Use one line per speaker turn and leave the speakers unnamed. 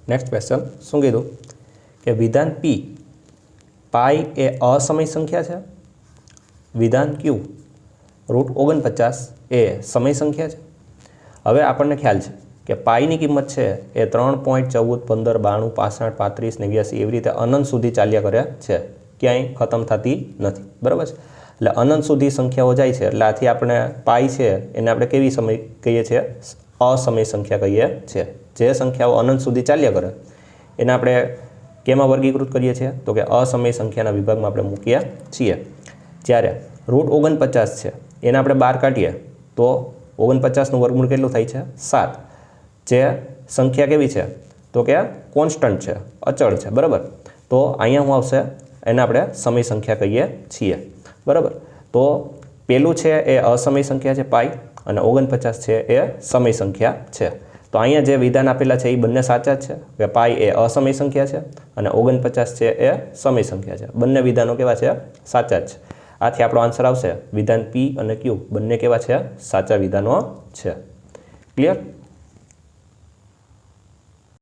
Next question શું કીધું કે વિધાન પી પાઈ એ અસમય સંખ્યા છે, વિધાન ક્યુ √49 એ સમય સંખ્યા છે। હવે આપણને ખ્યાલ છે કે પાઈની કિંમત છે એ 3.14 15 92 65 35 89 એવી રીતે અનંત સુધી ચાલ્યા કરે છે, ક્યાંય ખતમ થતી નથી, બરાબર છે। એટલે અનંત સુધી સંખ્યાઓ જાય છે, એટલે આથી આપણે પાઈ છે એને આપણે કેવી સમય કહીએ છીએ? અસમય સંખ્યા કહીએ છીએ। જે સંખ્યાઓ અનંત સુધી ચાલ્યા કરે એને આપણે કેમાં વર્ગીકૃત કરીએ છીએ? તો કે અસમય સંખ્યાના વિભાગમાં આપણે મૂકીએ છીએ। જ્યારે √49 છે એને આપણે બહાર કાઢીએ તો 49નું વર્ગમૂળ કેટલું થાય છે? 7। જે સંખ્યા કેવી છે? તો કે કોન્સ્ટન્ટ છે, અચળ છે, બરાબર। તો અહીંયા શું આવશે? એને આપણે સમય સંખ્યા કહીએ છીએ, બરાબર। તો પેલું છે એ અસમય સંખ્યા છે પાઈ, અને 49 છે એ સમય સંખ્યા છે। તો અહીંયા જે વિધાન આપેલા છે એ બંને સાચા જ છે કે પાઈ એ અસમય સંખ્યા છે અને 49 છે એ સમય સંખ્યા છે। બંને વિધાનો કેવા છે? સાચા જ છે। આથી આપણો આન્સર આવશે વિધાન પી અને ક્યુ બંને કેવા છે? સાચા વિધાનો છે। ક્લિયર?